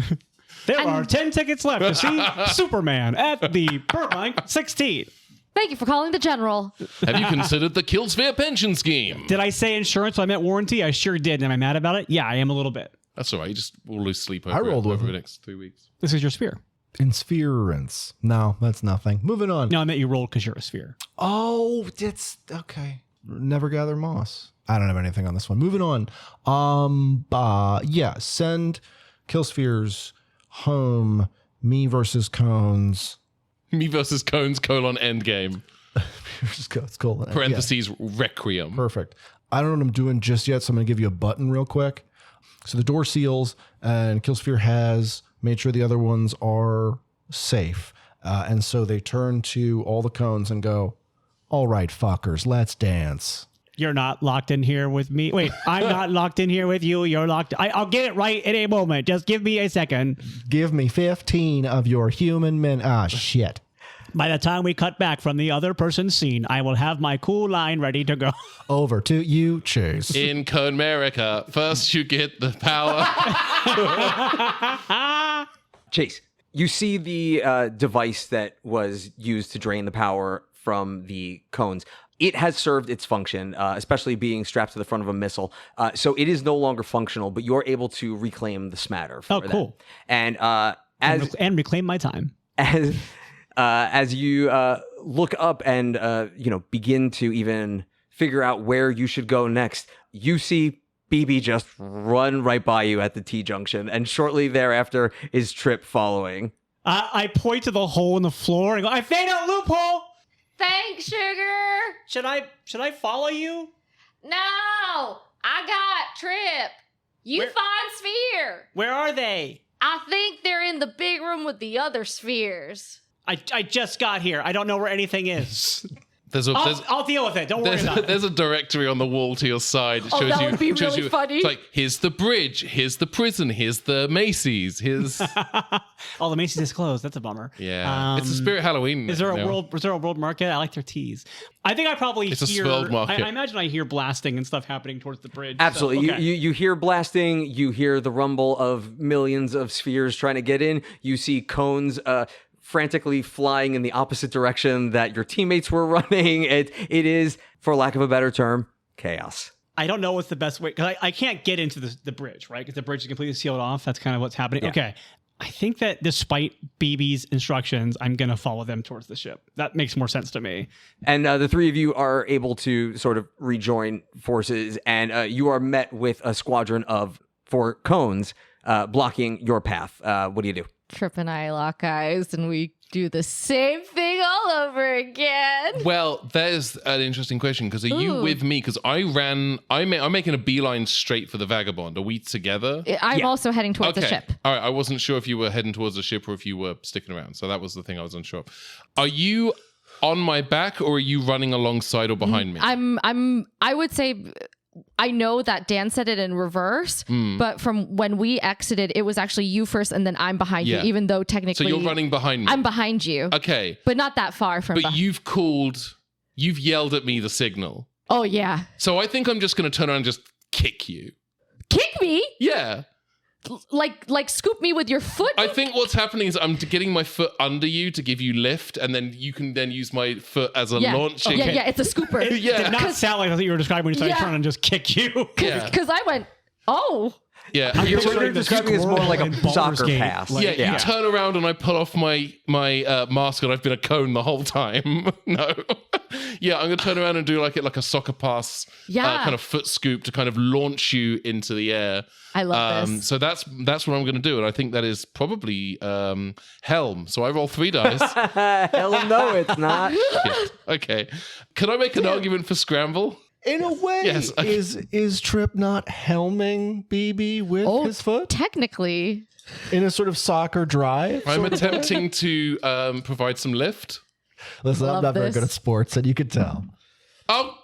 There are 10 tickets left to see Superman at the Burbank 16. Thank you for calling the general. Have you considered the Killsphere pension scheme? Did I say insurance when I meant warranty? I sure did. Am I mad about it? Yeah, I am a little bit. That's all right. You just will lose sleep over, I rolled with over the him. next 3 weeks. This is your sphere. Inspherence. No, that's nothing. Moving on. No, I meant you rolled because you're a sphere. Oh, it's okay. Never gather moss. I don't have anything on this one. Moving on. Yeah, send Killspheres home. Me versus Cones. Me versus Cones, endgame. It's cool. Parentheses, Requiem. Perfect. I don't know what I'm doing just yet, so I'm going to give you a button real quick. So the door seals, and Killsphere has made sure the other ones are safe. And so they turn to all the cones and go, all right, fuckers, let's dance. You're not locked in here with me. Wait, I'm not locked in here with you. You're locked. I'll get it right in a moment. Just give me a second. Give me 15 of your human men. Ah, shit. By the time we cut back from the other person's scene, I will have my cool line ready to go. Over to you, Chase. In Cone America, first you get the power. Chase, you see the device that was used to drain the power from the cones. It has served its function, especially being strapped to the front of a missile. So it is no longer functional, but you're able to reclaim the smatter for that. Cool. And And reclaim my time. as you look up and begin to even figure out where you should go next, you see BB just run right by you at the T-junction, and shortly thereafter is Trip following. I point to the hole in the floor and go, I found a loophole. Thanks, sugar. Should I follow you? No, I got Trip. You Where- find Sphere. Where are they? I think they're in the big room with the other spheres. I just got here. I don't know where anything is. I'll deal with it. Don't worry about it. There's a directory on the wall to your side. It Oh, shows that you, would be shows really you, funny. It's like, here's the bridge, here's the prison, here's the Macy's, here's... Oh, the Macy's is closed. That's a bummer. Yeah. It's a Spirit Halloween. Is there a now. world market? I like their teas. I think I probably It's a hear... swelled market. I imagine I hear blasting and stuff happening towards the bridge. Absolutely. So, okay. You hear blasting, you hear the rumble of millions of spheres trying to get in, you see cones frantically flying in the opposite direction that your teammates were running. It is, for lack of a better term, chaos. I don't know what's the best way, because I can't get into the bridge, right? Because the bridge is completely sealed off. That's kind of what's happening. Yeah. Okay. I think that despite BB's instructions, I'm going to follow them towards the ship. That makes more sense to me. And the three of you are able to sort of rejoin forces, and you are met with a squadron of 4 cones blocking your path. What do you do? Trip and I lock eyes and we do the same thing all over again. Well, there's an interesting question, because are you Ooh. with me? Because I'm making a beeline straight for the Vagabond. Are we together? I'm also heading towards the ship. All right. I wasn't sure if you were heading towards the ship or if you were sticking around. So that was the thing I was unsure of. Are you on my back, or are you running alongside or behind me? I would say I know that Dan said it in reverse, but from when we exited, it was actually you first and then I'm behind Yeah. you, even though technically So you're running behind me. I'm behind you. Okay. But not that far from But behind. you've yelled at me the signal. Oh, yeah. So I think I'm just going to turn around and just kick you. Kick me? Yeah. like scoop me with your foot? I think what's happening is I'm getting my foot under you to give you lift, and then you can then use my foot as a launching. Yeah, it's a scooper. It did not sound like what you were describing when you started trying to just kick you. Because I went, oh. Yeah, I'm You're picturing the describing it as more squirrel like a in Baldur's soccer Gate. pass. Like, you turn around and I pull off my mask and I've been a cone the whole time. No. Yeah, I'm going to turn around and do like a soccer pass, kind of foot scoop to kind of launch you into the air. I love this. So that's what I'm going to do. And I think that is probably Helm. So I roll 3 dice. Hell no, it's not. Shit. Okay. Can I make an argument for Scramble? In a way, Yes, okay. is Trip not helming BB with his foot Technically. in a sort of soccer drive? I'm attempting to provide some lift. Listen, I'm Love not very this. good at sports, and you can tell. Oh,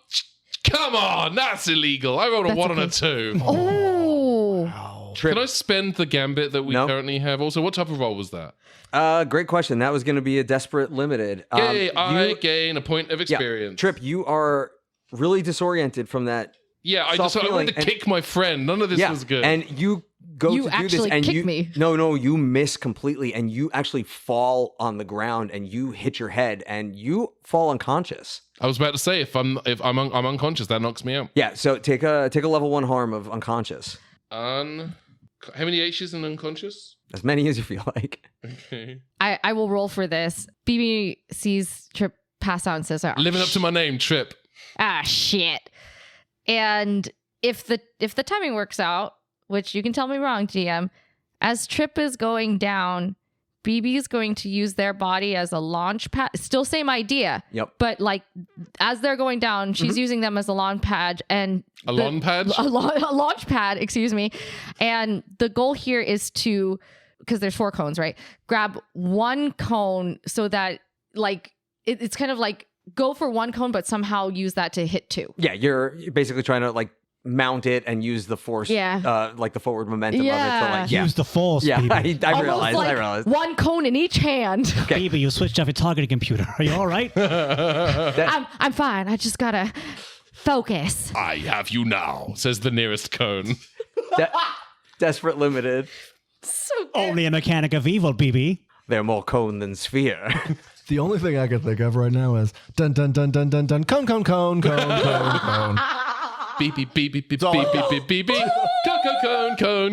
come on. That's illegal. I rolled a 1 and a 2. Oh. Can I spend the gambit that we Nope. currently have? Also, what type of roll was that? Great question. That was going to be a desperate limited. Yay, I gain a point of experience. Trip, you are really disoriented from that. Yeah, I soft wanted feeling, to and- kick my friend. None of this was good. And you go You to do this actually and kick you me. No, you miss completely and you actually fall on the ground and you hit your head and you fall unconscious. I was about to say if I'm unconscious, that knocks me out. Yeah, so take a level 1 harm of unconscious. How many H's in unconscious? As many as you feel like. Okay. I will roll for this. BB sees Trip pass out and says, Living up to my name, Trip. shit. And if the timing works out, which you can tell me wrong, GM, as Trip is going down, BB is going to use their body as a launch pad. Still same idea. Yep. But like as they're going down, she's using them as a launch pad and A lawn pad? a launch pad, excuse me. And the goal here is to, because there's 4 cones, right? Grab 1 cone so that like it's kind of like go for 1 cone, but somehow use that to hit 2. Yeah, you're basically trying to like mount it and use the force, like the forward momentum of it. So like, Use the force, yeah, BB. I Almost realized. like I realized. 1 cone in each hand. BB, you switched off your targeting computer. Are you all right? I'm fine. I just gotta focus. I have you now, says the nearest cone. Desperate limited. So good. Only a mechanic of evil, BB. They're more cone than sphere. The only thing I can think of right now is dun dun dun dun dun dun cone cone cone cone cone cone. Beep, beep, beep, beep, beep, beep, beep, beep, beep, beep.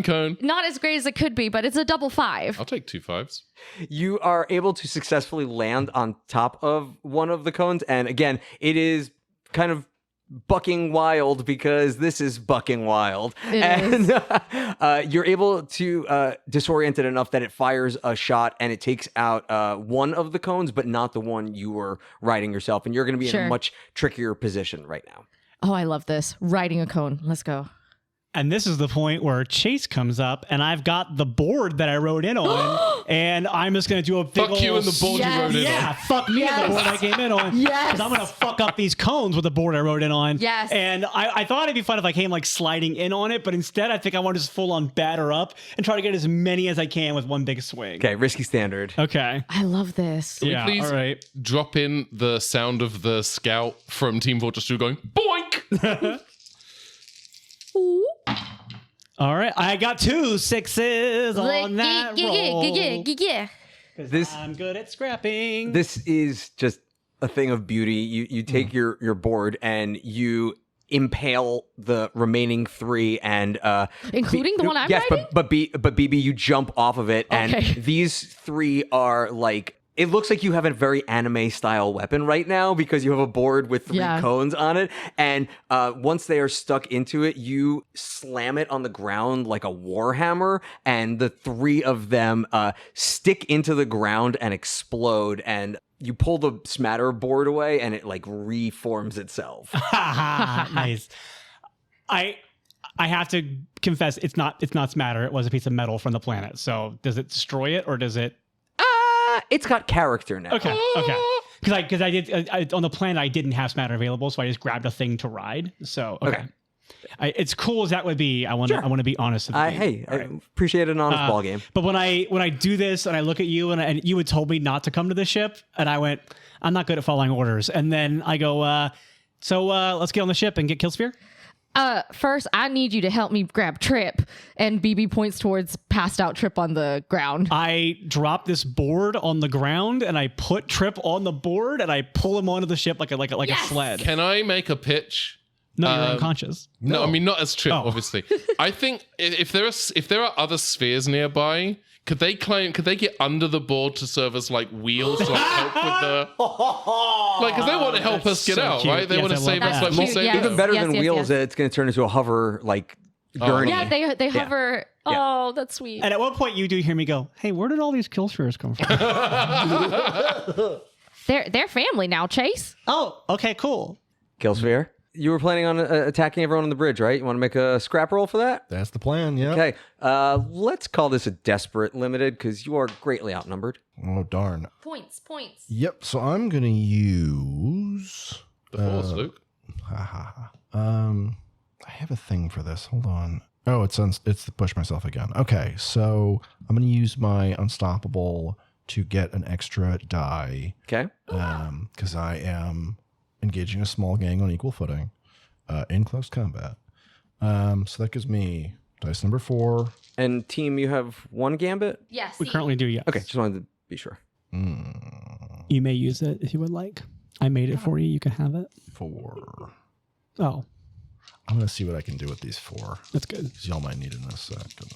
Cone. Not as great as it could be, but it's a double 5. I'll take 2 5s. You are able to successfully land on top of one of the cones. And again, it is kind of bucking wild because this is bucking wild. You're able to disorient it enough that it fires a shot and it takes out one of the cones, but not the one you were riding yourself. And you're going to be in a much trickier position right now. Oh, I love this. Riding a cone. Let's go. And this is the point where Chase comes up, and I've got the board that I wrote in on, and I'm just going to do a big Fuck you and the board you wrote in Yeah, on. fuck me and the board I came in on. Yes. Because I'm going to fuck up these cones with the board I wrote in on. Yes. And I thought it'd be fun if I came like sliding in on it, but instead I think I want to just full on batter up and try to get as many as I can with one big swing. Okay, risky standard. Okay. I love this. Can Yeah, we please all right. drop in the sound of the scout from Team Fortress 2 going, boink! All right. I got 2 6s on that roll. Yeah. This I'm good at scrapping. this is just a thing of beauty. You take your board and you impale the remaining 3 and Including the one I'm yes, riding? but BB, you jump off of it, and Okay. these 3 are like. It looks like you have a very anime style weapon right now because you have a board with 3 cones on it. And once they are stuck into it, you slam it on the ground like a warhammer. And the 3 of them stick into the ground and explode. And you pull the smatter board away and it like reforms itself. Nice. I have to confess, it's not smatter. It was a piece of metal from the planet. So does it destroy it or does it? It's got character now. Okay. Because I did on the planet I didn't have smatter available, so I just grabbed a thing to ride. So okay. It's cool as that would be. I want to be honest with you. Hey, I appreciate an honest ball game. But when I do this and I look at you and you had told me not to come to the ship, and I went, I'm not good at following orders. And then I go, so let's get on the ship and get Killsphere. First, I need you to help me grab Trip. And BB points towards passed out Trip on the ground. I drop this board on the ground and I put Trip on the board and I pull him onto the ship like a sled. Can I make a pitch? No, you're unconscious. No, I mean not as Trip, Oh. obviously. I think if there are other spheres nearby, could they get under the board to serve as like wheels to like help with the because they want to help us get so out, cute. right? They Yes, want I to love save us that. like Cute, more save yes. Even better Yes, than yes, wheels, yes. it's going to turn into a hover like gurney. Yeah, they hover. Oh, that's sweet. And at one point you do hear me go, hey, where did all these Killspheres come from? They're family now, Chase. Oh, okay, cool. Killsphere. You were planning on attacking everyone on the bridge, right? You want to make a scrap roll for that? That's the plan, yeah. Okay. Let's call this a desperate limited because you are greatly outnumbered. Oh, darn. Points. Yep, so I'm going to use... the force, Luke. I have a thing for this. Hold on. Oh, it's to push myself again. Okay, so I'm going to use my Unstoppable to get an extra die. Okay. Because I am engaging a small gang on equal footing in close combat. So that gives me dice number 4. And team, you have one gambit? Yes. We currently do, yes. Okay, just wanted to be sure. You may use it if you would like. I made it for you. You can have it. 4. Oh, I'm going to see what I can do with these 4. that's good. Because y'all might need it in a second.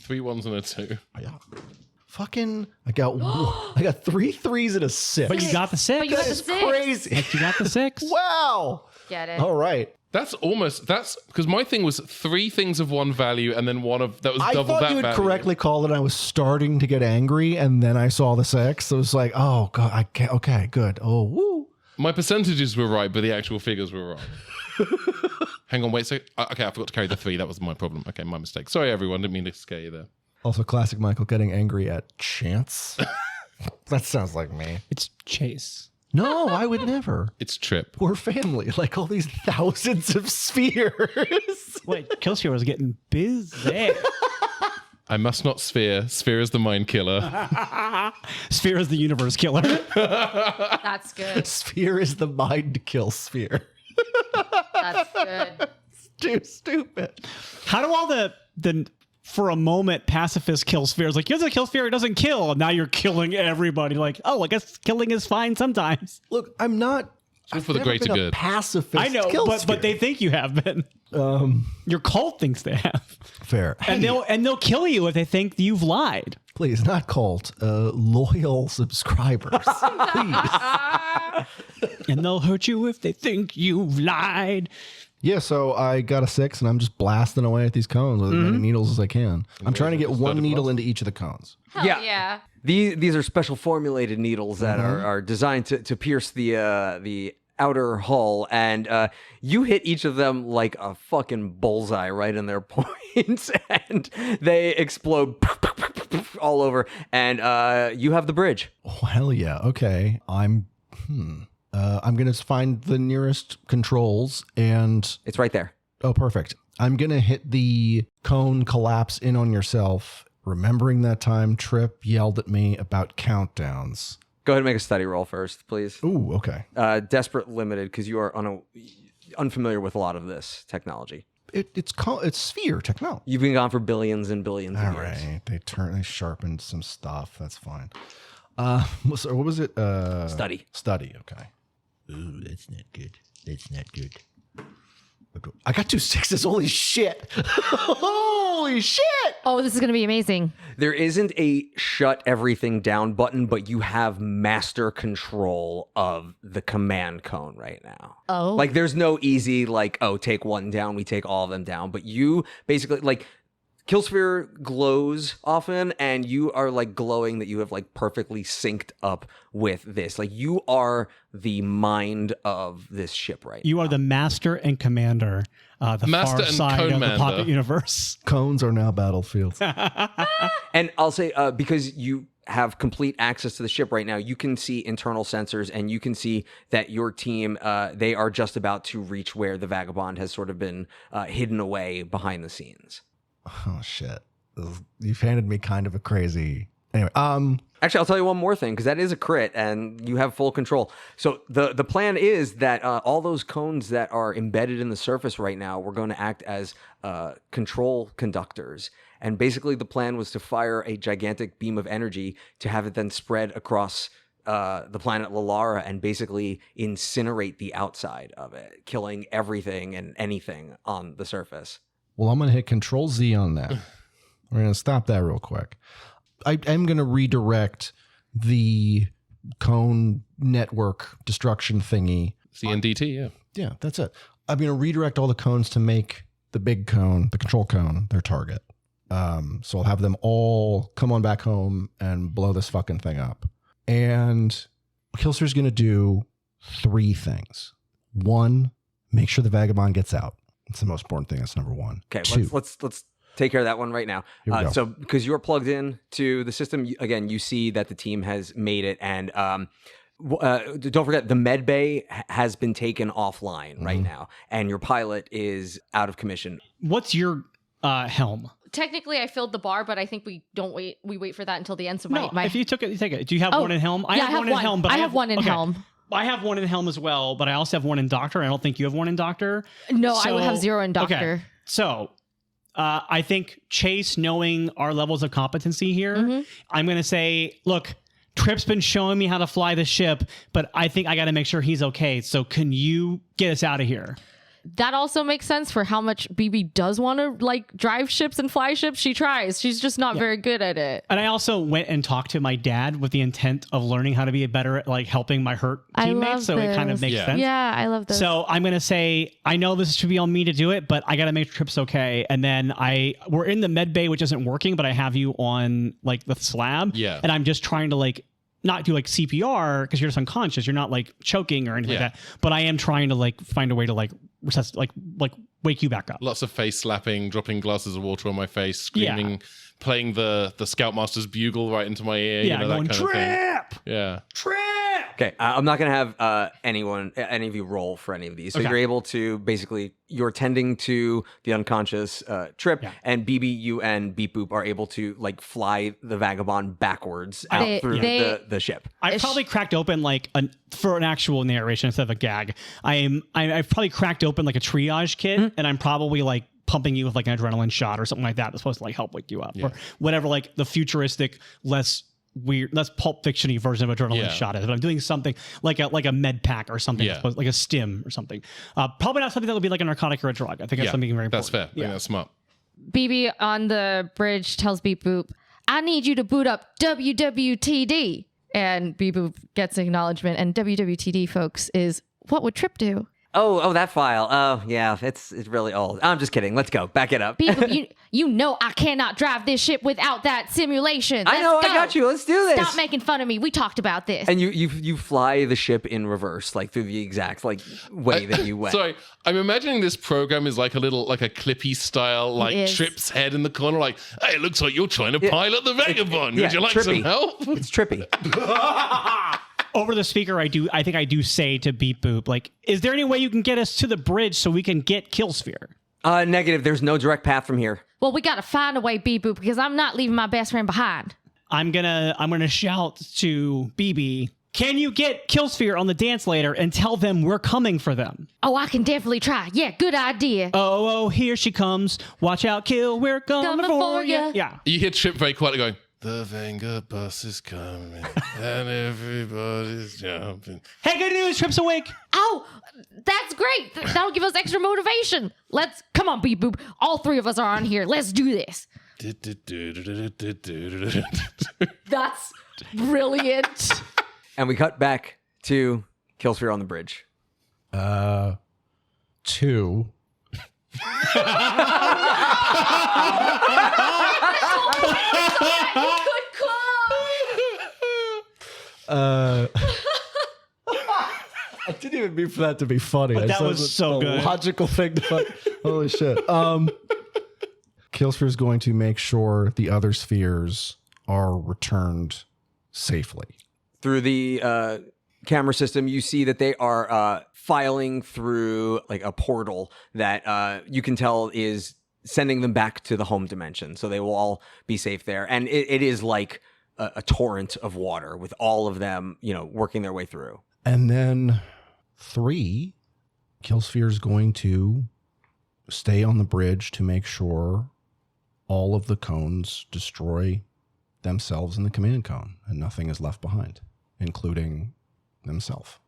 3 1s and a 2. Oh, yeah. Fucking, I got 3 3s and a 6. But you got the 6. But you got the That's 6. crazy. You got the 6. Wow. Get it. All right. That's because my thing was 3 things of one value and then one of that was I double thought that you had value. correctly called it. I was starting to get angry, and then I saw the 6. So it was like, oh god, I can't. Okay, good. Oh, woo. My percentages were right, but the actual figures were wrong. Hang on, wait a sec. Okay, I forgot to carry the 3. That was my problem. Okay, my mistake. Sorry, everyone. Didn't mean to scare you there. Also, classic Michael getting angry at chance. That sounds like me. It's Chase. No, I would never. It's Trip. We're family, like all these thousands of spheres. Wait, Killsphere was getting busy. I must not sphere. Sphere is the mind killer. Sphere is the universe killer. That's good. Sphere is the mind kill sphere. That's good. Too stupid. How do all the for a moment pacifist Killspheres like, here's a Killsphere, it doesn't kill, and now you're killing everybody. Like, oh, I guess killing is fine sometimes. Look, I'm not. all for the I've never greater been a good. Pacifist. I know, kill but sphere. they think you have been. Your cult thinks they have, Fair. and they'll kill you if they think you've lied. Please, not cult. Loyal subscribers. Please. And they'll hurt you if they think you've lied. Yeah, so I got a 6, and I'm just blasting away at these cones with as many needles as I can. I'm trying to get one needle into each of the cones. Hell Yeah. yeah. These are special formulated needles that are designed to pierce the outer hull, and you hit each of them like a fucking bullseye right in their points, and they explode all over, and you have the bridge. Oh, hell yeah. Okay. I'm going to find the nearest controls, and... It's right there. Oh, perfect. I'm going to hit the cone collapse in on yourself, remembering that time Trip yelled at me about countdowns. Go ahead and make a study roll first, please. Ooh, okay. Desperate limited, because you are unfamiliar with a lot of this technology. It's sphere technology. You've been gone for billions and billions All of years. right. They sharpened some stuff. That's fine. So what was it? Study. Study. Okay. Ooh, that's not good. That's not good. I got 2 6s. Holy shit. Holy shit. Oh, this is going to be amazing. There isn't a shut everything down button, but you have master control of the command cone right now. Oh. Like there's no easy like, oh, take one down, we take all of them down. But you basically like Killsphere glows often, and you are like glowing that you have like perfectly synced up with this. Like you are the mind of this ship right You are the master and commander, the Master far and side of the co-mander. Pocket Universe. Cones are now battlefields. And I'll say, because you have complete access to the ship right now, you can see internal sensors, and you can see that your team, they are just about to reach where the Vagabond has sort of been hidden away behind the scenes. Oh, shit. You've handed me kind of a crazy Anyway, Actually, I'll tell you one more thing, because that is a crit and you have full control. So the plan is that all those cones that are embedded in the surface right now, we're going to act as control conductors. And basically the plan was to fire a gigantic beam of energy to have it then spread across the planet Lalara and basically incinerate the outside of it, killing everything and anything on the surface. well, I'm going to hit Control Z on that. We're going to stop that real quick. I am going to redirect the cone network destruction thingy. CNDT, yeah. Yeah, that's it. I'm going to redirect all the cones to make the big cone, the control cone, their target. So I'll have them all come on back home and blow this fucking thing up. And Killsphere's going to do 3 things. 1, make sure the vagabond gets out. It's the most important thing. That's number 1. Okay, 2, let's take care of that one right now. Here we go. So because you're plugged in to the system, again, you see that the team has made it. And don't forget, the med bay has been taken offline right now. And your pilot is out of commission. What's your helm? Technically, I filled the bar, but I think we don't wait. We wait for that until the end. So No, my if you took it, you take it. Do you have Oh, one in helm? yeah, I have one in helm, but I have one in okay. helm. I have one in helm as well, but I also have one in doctor. I don't think you have one in doctor. No, I would have So- 0 in doctor. Okay. So I think Chase, knowing our levels of competency here, I'm going to say, look, Trip's been showing me how to fly the ship, but I think I got to make sure he's okay. So can you get us out of here? That also makes sense for how much BB does want to like drive ships and fly ships. She tries. She's just not very good at it. And I also went and talked to my dad with the intent of learning how to be better at like helping my hurt I teammates. love So it kind of this. makes Yeah. sense. Yeah, I love this. So I'm gonna say I know this should be on me to do it, but I gotta make Trips okay. And then we're in the med bay, which isn't working, but I have you on like the slab. Yeah. And I'm just trying to like not do like CPR because you're just unconscious. You're not like choking or anything Yeah. like that. But I am trying to like find a way to like recess, like wake you back up. Lots of face slapping, dropping glasses of water on my face, screaming, playing the Scoutmaster's bugle right into my ear. Yeah, you know, going that kind of thing. trip. Yeah. Okay, I'm not going to have any of you roll for any of these. So Okay. you're able to basically, you're tending to the unconscious Trip, Yeah. and BB, you and Beep Boop are able to like fly the vagabond backwards out They- through they- the ship. I've probably cracked open like for an actual narration instead of a gag. I've probably cracked open like a triage kit, and I'm probably like pumping you with like an adrenaline shot or something like that that's supposed to like help wake you up or whatever, like the futuristic, less Pulp Fiction-y version of adrenaline Yeah. shot is. But I'm doing something like a med pack or something, Yeah. like a stim or something. Probably not something that would be like a narcotic or a drug. I think that's something very important. That's fair. I think Yeah. that's smart. BB on the bridge tells Beep Boop, I need you to boot up WWTD. And Beep Boop gets acknowledgement. And WWTD, folks, is what would Trip do? Oh, that file. Oh, yeah, it's really old. I'm just kidding. Let's go. Back it up. Beep Boop, you know I cannot drive this ship without that simulation. I know. Let's I go. got you. Let's do this. Stop making fun of me. We talked about this. And you fly the ship in reverse, like through the exact like way that you went. Sorry, I'm imagining this program is like a Clippy style, like is. Trip's head in the corner, like, hey, it looks like you're trying to pilot the Vagabond. yeah, Would you like trippy. some help? It's trippy. Over the speaker, I think I do say to Beep Boop, like, is there any way you can get us to the bridge so we can get Killsphere? Negative. There's no direct path from here. Well, we got to find a way, Beep Boop, because I'm not leaving my best friend behind. I'm gonna shout to BB, can you get Killsphere on the dance later and tell them we're coming for them? Oh, I can definitely try. Yeah, good idea. Oh, here she comes. Watch out, Kill, we're coming for you. Yeah. You hear Trip very quietly going, the Vanguard bus is coming and everybody's jumping. Hey, good news, Trip's awake. Oh, that's great. That'll give us extra motivation. Come on, Beep Boop. All 3 of us are on here. Let's do this. That's brilliant. And we cut back to Killsphere on the bridge. 2. I didn't even mean for that to be funny. That was so good. Logical thing to holy shit. Killsphere is going to make sure the other spheres are returned safely. Through the camera system, you see that they are filing through like a portal that you can tell is sending them back to the home dimension. So they will all be safe there. And it is like a torrent of water with all of them, working their way through. And then 3, Killsphere's going to stay on the bridge to make sure all of the cones destroy themselves in the command cone and nothing is left behind, including themselves.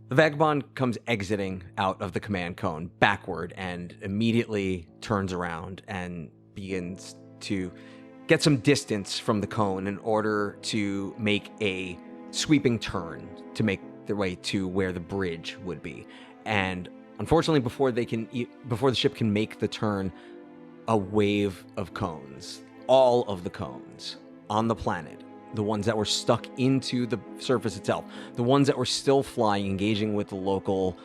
The Vagabond comes exiting out of the command cone backward and immediately turns around and begins to get some distance from the cone in order to make a sweeping turn to make their way to where the bridge would be. And unfortunately, before the ship can make the turn, a wave of cones, all of the cones on the planet, the ones that were stuck into the surface itself, the ones that were still flying, engaging with the local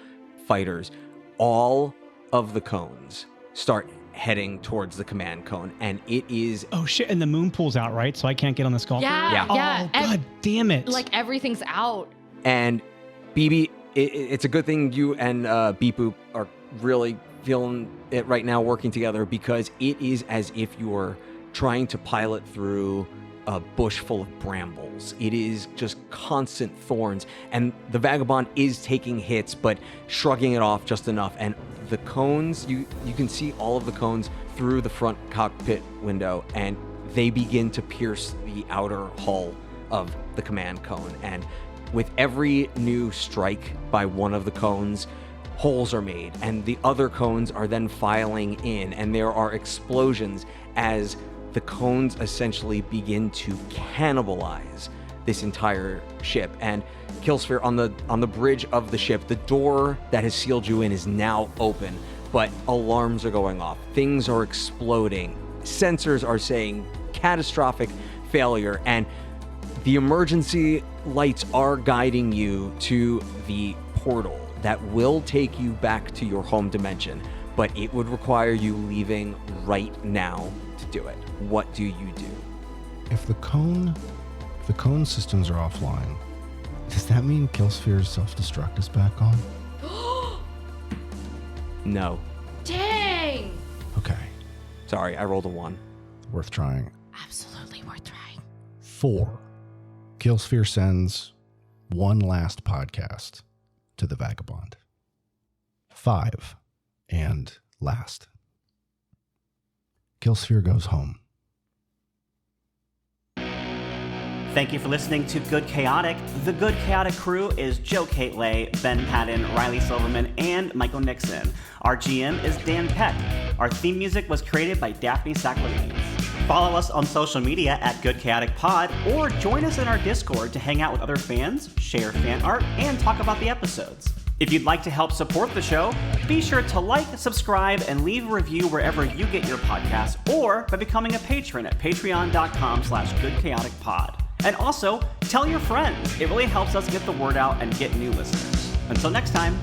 fighters, all of the cones start heading towards the command cone, and it is... Oh, shit, and the moon pulls out, right? So I can't get on the skull? Yeah. Oh, God damn it. Like, everything's out. And BB, it's a good thing you and Beep Boop are really feeling it right now, working together, because it is as if you are trying to pilot through a bush full of brambles. It is just constant thorns, and the Vagabond is taking hits, but shrugging it off just enough. And the cones, you can see all of the cones through the front cockpit window, and they begin to pierce the outer hull of the command cone. And with every new strike by one of the cones, holes are made, and the other cones are then filing in, and there are explosions as the cones essentially begin to cannibalize this entire ship. And Killsphere, on the bridge of the ship, the door that has sealed you in is now open, but alarms are going off. Things are exploding. Sensors are saying catastrophic failure, and the emergency lights are guiding you to the portal that will take you back to your home dimension, but it would require you leaving right now to do it. What do you do? If the cone systems are offline, does that mean Killsphere's self-destruct is back on? No. Dang! Okay. Sorry, I rolled a 1. Worth trying. Absolutely worth trying. 4. Killsphere sends one last podcast to the Vagabond. 5. And last. Killsphere goes home. Thank you for listening to Good Chaotic. The Good Chaotic crew is Châu Kate Lê, Ben Paddon, Riley Silverman, and Michael Nixon. Our GM is Dan Peck. Our theme music was created by Daphne Sacklines. Follow us on social media at Good Chaotic Pod, or join us in our Discord to hang out with other fans, share fan art, and talk about the episodes. If you'd like to help support the show, be sure to like, subscribe, and leave a review wherever you get your podcasts, or by becoming a patron at patreon.com/goodchaoticpod. And also, tell your friends. It really helps us get the word out and get new listeners. Until next time.